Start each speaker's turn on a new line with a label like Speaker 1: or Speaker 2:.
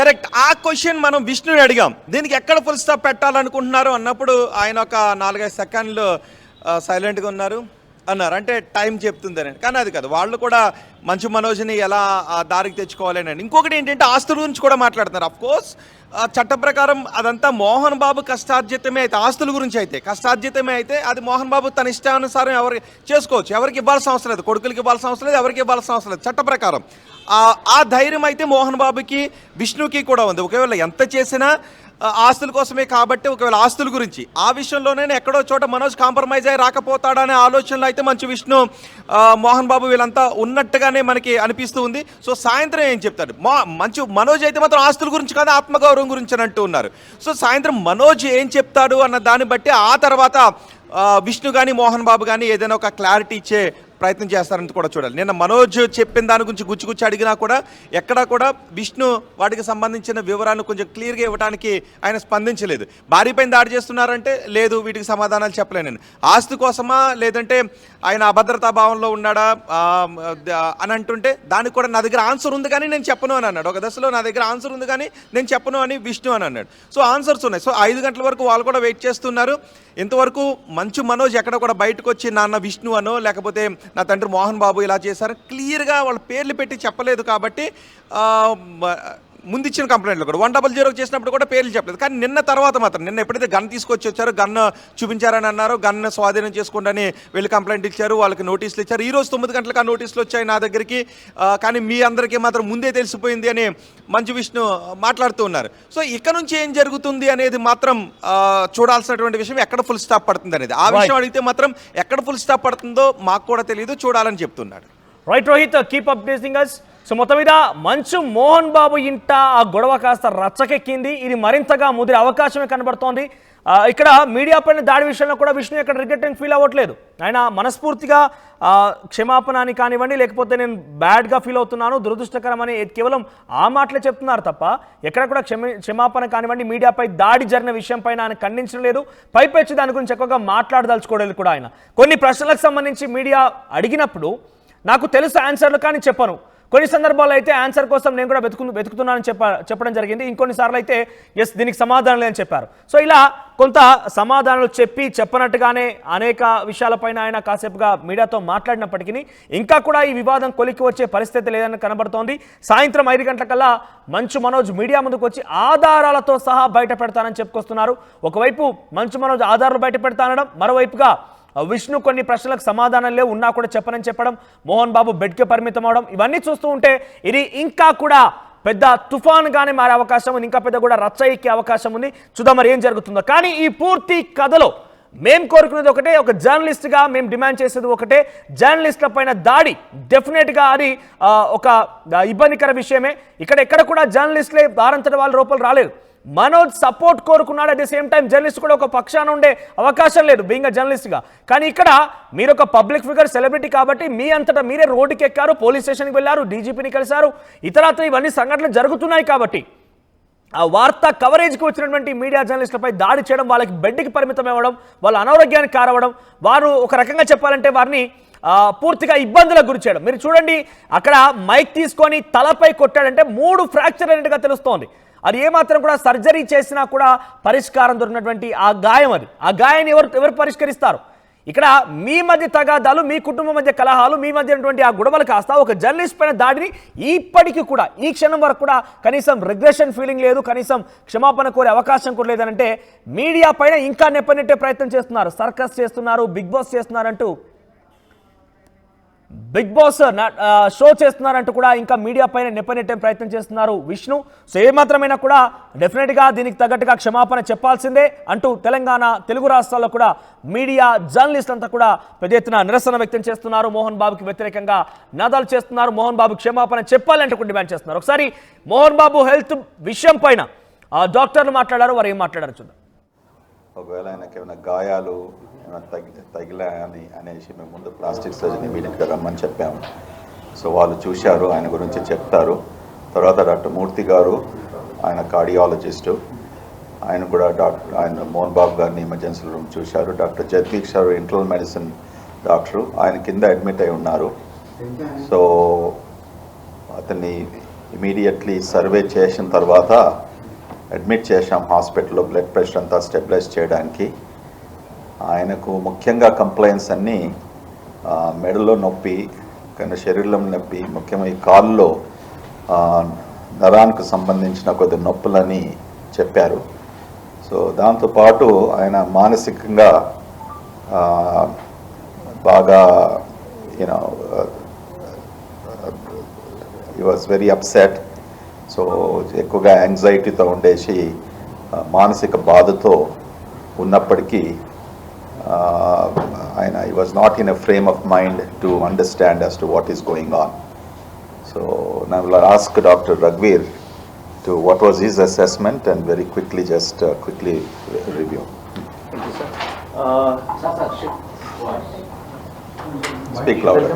Speaker 1: Correct. ఆ question మనం విష్ణుని అడిగాం. దీనికి ఎక్కడ ఫుల్ స్టాప్ పెట్టాలనుకుంటున్నారు అన్నప్పుడు ఆయన ఒక 4-5 సెకండ్లు సైలెంట్గా అన్నారు. అంటే టైం చెప్తుందని. కానీ అది కాదు, వాళ్ళు కూడా మంచు మనోజ్ని ఎలా దారికి తెచ్చుకోవాలని. ఇంకొకటి ఏంటంటే ఆస్తుల గురించి కూడా మాట్లాడుతున్నారు. అఫ్కోర్స్ చట్ట ప్రకారం అదంతా మోహన్ బాబు కష్టార్జితమే అయితే, ఆస్తుల గురించి అయితే కష్టార్జితమే అయితే అది మోహన్ బాబు తన ఇష్టానుసారం ఎవరికి చేసుకోవచ్చు. ఎవరికి ఇవ్వాల్సిన అవసరం లేదు, కొడుకులకి ఇవ్వాల్సిన అవసరం లేదు, ఎవరికి ఇవ్వాల్సిన అవసరం లేదు. చట్ట ప్రకారం ఆ ధైర్యం అయితే మోహన్ బాబుకి విష్ణుకి కూడా ఉంది. ఒకవేళ ఎంత చేసినా ఆస్తుల కోసమే కాబట్టి ఒకవేళ ఆస్తుల గురించి ఆ విషయంలోనే ఎక్కడో చోట మనోజ్ కాంప్రమైజ్ అయ్యి రాకపోతాడనే ఆలోచనలో అయితే మంచు విష్ణు మోహన్ బాబు వీళ్ళంతా ఉన్నట్టుగానే మనకి అనిపిస్తూ ఉంది. సో సాయంత్రం ఏం చెప్తాడు మంచు మనోజ్ అయితే మాత్రం ఆస్తుల గురించి కాదు ఆత్మగౌరవం గురించి అని అంటూ ఉన్నారు. సో సాయంత్రం మనోజ్ ఏం చెప్తాడు అన్న దాన్ని బట్టి ఆ తర్వాత విష్ణు కానీ మోహన్ బాబు కానీ ఏదైనా ఒక క్లారిటీ ఇచ్చే ప్రయత్నం చేస్తారని కూడా చూడాలి. నిన్న మనోజ్ చెప్పిన దాని గురించి గుచ్చి అడిగినా కూడా ఎక్కడా కూడా విష్ణు వాటికి సంబంధించిన వివరాలను కొంచెం క్లియర్గా ఇవ్వడానికి ఆయన స్పందించలేదు. భార్యపైన దాడి చేస్తున్నారంటే లేదు, వీటికి సమాధానాలు చెప్పలేను. ఆస్తి కోసమా లేదంటే ఆయన అభద్రతా భావంలో ఉన్నాడా అని అంటుంటే దానికి కూడా నా దగ్గర ఆన్సర్ ఉంది కానీ నేను చెప్పను అని అన్నాడు. ఒక దశలో నా దగ్గర ఆన్సర్ ఉంది కానీ నేను చెప్పను అని విష్ణు అని అన్నాడు. సో ఆన్సర్స్ ఉన్నాయి. సో 5 గంటల వరకు వాళ్ళు కూడా వెయిట్ చేస్తున్నారు. ఇంతవరకు మంచు మనోజ్ ఎక్కడ కూడా బయటకు వచ్చి నాన్న విష్ణు అనో లేకపోతే నా తండ్రి మోహన్ బాబు ఇలా చేశారు క్లియర్గా వాళ్ళ పేర్లు పెట్టి చెప్పలేదు. కాబట్టి ముందు ఇచ్చిన కంప్లైంట్లో కూడా 100 చేసినప్పుడు కూడా పేర్లు చెప్పలేదు. కానీ నిన్న తర్వాత మాత్రం నిన్న ఎప్పుడైతే గన్ తీసుకొచ్చి వచ్చారో గన్ చూపించారని అన్నారు, గన్ స్వాధీనం చేసుకోండి వెళ్ళి కంప్లైంట్ ఇచ్చారు, వాళ్ళకి నోటీసులు ఇచ్చారు. ఈరోజు 9 గంటలకు ఆ నోటీసులు వచ్చాయి నా దగ్గరికి. కానీ మీ అందరికీ మాత్రం ముందే తెలిసిపోయింది అని మంచు విష్ణు మాట్లాడుతూ ఉన్నారు. సో ఇక్కడ నుంచి ఏం జరుగుతుంది అనేది మాత్రం చూడాల్సినటువంటి విషయం, ఎక్కడ ఫుల్ స్టాప్ పడుతుంది అనేది. ఆ విషయం అడిగితే మాత్రం ఎక్కడ ఫుల్ స్టాప్ పడుతుందో మాకు కూడా తెలియదు, చూడాలని చెప్తున్నాడు.
Speaker 2: Right Rohit, keep updating us. So మొత్తం మీద మంచు మోహన్ బాబు ఇంట ఆ గొడవ కాస్త రచ్చకెక్కింది. ఇది మరింతగా ముదిరే అవకాశమే కనబడుతోంది. ఇక్కడ మీడియా పైన దాడి విషయంలో కూడా విష్ణు ఇక్కడ రిగ్రెటింగ్ ఫీల్ అవ్వట్లేదు. ఆయన మనస్ఫూర్తిగా క్షమాపణ అని కానివ్వండి, లేకపోతే నేను బ్యాడ్గా ఫీల్ అవుతున్నాను, దురదృష్టకరం అని కేవలం ఆ మాటలే చెప్తున్నారు తప్ప ఎక్కడ కూడా క్షమాపణ కానివ్వండి, మీడియాపై దాడి జరిగిన విషయం పైన ఆయన ఖండించడం లేదు. పైపెచ్చి దాని గురించి ఎక్కువగా మాట్లాడదలుచుకోవడం కూడా ఆయన. కొన్ని ప్రశ్నలకు సంబంధించి మీడియా అడిగినప్పుడు నాకు తెలుసు ఆన్సర్లు కానీ చెప్పను, కొన్ని సందర్భాల్లో అయితే ఆన్సర్ కోసం నేను కూడా వెతుకుతున్నానని చెప్పడం జరిగింది. ఇంకొన్నిసార్లు అయితే ఎస్ దీనికి సమాధానం లేదని చెప్పారు. సో ఇలా కొంత సమాధానాలు చెప్పనట్టుగానే అనేక విషయాలపైన ఆయన కాసేపుగా మీడియాతో మాట్లాడినప్పటికీ ఇంకా కూడా ఈ వివాదం కొలికి వచ్చే పరిస్థితి లేదని కనబడుతోంది. సాయంత్రం 5 గంటలకల్లా మంచు మనోజ్ మీడియా ముందుకు వచ్చి ఆధారాలతో సహా బయట పెడతానని చెప్పుకొస్తున్నారు. ఒకవైపు మంచు మనోజ్ ఆధారాలు బయట పెడతానడం, మరోవైపుగా విష్ణు కొన్ని ప్రశ్నలకు సమాధానం లేవు ఉన్నా కూడా చెప్పనని చెప్పడం, మోహన్ బాబు బెడ్కి పరిమితం అవడం, ఇవన్నీ చూస్తూ ఉంటే ఇది ఇంకా కూడా పెద్ద తుఫాన్గానే మారే అవకాశం ఉంది, ఇంకా పెద్ద కూడా రచ్చ ఎక్కే అవకాశం ఉంది. చూద్దాం మరి ఏం జరుగుతుందో. కానీ ఈ పూర్తి కథలో మేము కోరుకునేది ఒకటే, ఒక జర్నలిస్ట్గా మేము డిమాండ్ చేసేది ఒకటే, జర్నలిస్టుల పైన దాడి డెఫినెట్గా అది ఒక ఇబ్బందికర విషయమే. ఎక్కడ కూడా జర్నలిస్టులే దారంతట వాళ్ళ రూపాయలు రాలేదు. మనోజ్ సపోర్ట్ కోరుకున్నాడు. At the same time journalist కూడా ఒక పక్షాన ఉండే అవకాశం లేదు బీయింగ్ అ జర్నలిస్ట్గా. కానీ ఇక్కడ మీరు ఒక పబ్లిక్ ఫిగర్, సెలబ్రిటీ కాబట్టి మీ అంతటా మీరే రోడ్డుకి ఎక్కారు, పోలీస్ స్టేషన్కి వెళ్ళారు, డీజీపీని కలిశారు, ఇతరత్ర ఇవన్నీ సంఘటనలు జరుగుతున్నాయి. కాబట్టి ఆ వార్తా కవరేజ్కి వచ్చినటువంటి మీడియా జర్నలిస్టులపై దాడి చేయడం, వాళ్ళకి బెడ్కి పరిమితం అవ్వడం, వాళ్ళ అనారోగ్యానికి కారవడం, వారు ఒక రకంగా చెప్పాలంటే వారిని పూర్తిగా ఇబ్బందులకు గురి చేయడం. మీరు చూడండి, అక్కడ మైక్ తీసుకొని తలపై కొట్టాడంటే 3 ఫ్రాక్చర్ అయినట్టుగా తెలుస్తోంది. అది ఏమాత్రం కూడా సర్జరీ చేసినా కూడా పరిష్కారం దొరికినటువంటి ఆ గాయం, ఆ గాయాన్ని ఎవరు పరిష్కరిస్తారు? ఇక్కడ మీ మధ్య తగాదాలు, మీ కుటుంబం మధ్య కలహాలు, మీ మధ్య ఉన్నటువంటి ఆ గొడవలు కాస్త ఒక జర్నలిస్ట్ పైన దాడిని ఇప్పటికీ కూడా ఈ క్షణం వరకు కూడా కనీసం రిగ్రెషన్ ఫీలింగ్ లేదు, కనీసం క్షమాపణ కోరే అవకాశం కూడా లేదనంటే మీడియా పైన ఇంకా నెప్పనెట్టే ప్రయత్నం చేస్తున్నారు, సర్కస్ చేస్తున్నారు, బిగ్ బాస్ చేస్తున్నారంటూ, బిగ్ బాస్ షో చేస్తున్నారంటూ కూడా ఇంకా మీడియా పైన నెప్పనెట్టే ప్రయత్నం చేస్తున్నారు విష్ణు. సో ఏమాత్రమైనా కూడా డెఫినెట్గా దీనికి తగ్గట్టుగా క్షమాపణ చెప్పాల్సిందే అంటూ తెలంగాణ, తెలుగు రాష్ట్రాల్లో కూడా మీడియా జర్నలిస్ట్ అంతా కూడా పెద్ద ఎత్తున నిరసన వ్యక్తం చేస్తున్నారు. మోహన్ బాబుకి వ్యతిరేకంగా నినాదాలు చేస్తున్నారు. మోహన్ బాబు క్షమాపణ చెప్పాలంటూ కూడా డిమాండ్ చేస్తున్నారు. ఒకసారి మోహన్ బాబు హెల్త్ విషయం పైన డాక్టర్లు మాట్లాడారు, వారు ఏం మాట్లాడారు చూద్దాం.
Speaker 3: ఒకవేళ ఆయనకి ఏమైనా గాయాలు తగిలాయని అనేసి మేము ముందు ప్లాస్టిక్ సర్జన్ ఇమీడియట్గా రమ్మని చెప్పాము. సో వాళ్ళు చూశారు, ఆయన గురించి చెప్తారు. తర్వాత డాక్టర్ మూర్తి గారు, ఆయన కార్డియాలజిస్టు, ఆయన కూడా ఆయన మోహన్ బాబు గారిని ఎమర్జెన్సీ రూమ్ చూశారు. డాక్టర్ జగదీష్ గారు ఇంటర్నల్ మెడిసిన్ డాక్టరు, ఆయన కింద అడ్మిట్ అయి ఉన్నారు. సో అతన్ని ఇమీడియట్లీ సర్వే చేసిన తర్వాత అడ్మిట్ చేశాం హాస్పిటల్లో, బ్లడ్ ప్రెషర్ అంతా స్టెబిలైజ్ చేయడానికి. ఆయనకు ముఖ్యంగా కంప్లైంట్స్ అన్నీ మెడలో నొప్పి, కానీ శరీరంలో నొప్పి, ముఖ్యంగా ఈ కాల్లో నరానికి సంబంధించిన కొద్ది నొప్పులని చెప్పారు. సో దాంతోపాటు ఆయన మానసికంగా బాగా you know he was very upset. So ఎక్కువగా యాంగ్జైటీతో ఉండేసి మానసిక బాధతో ఉన్నప్పటికీ ఆయన he was not in a frame of mind to understand as to what is going on. So now I will ask Dr. Raghuveer to what was his assessment and very quickly quickly review.
Speaker 4: Thank you, sir.
Speaker 3: Speak louder.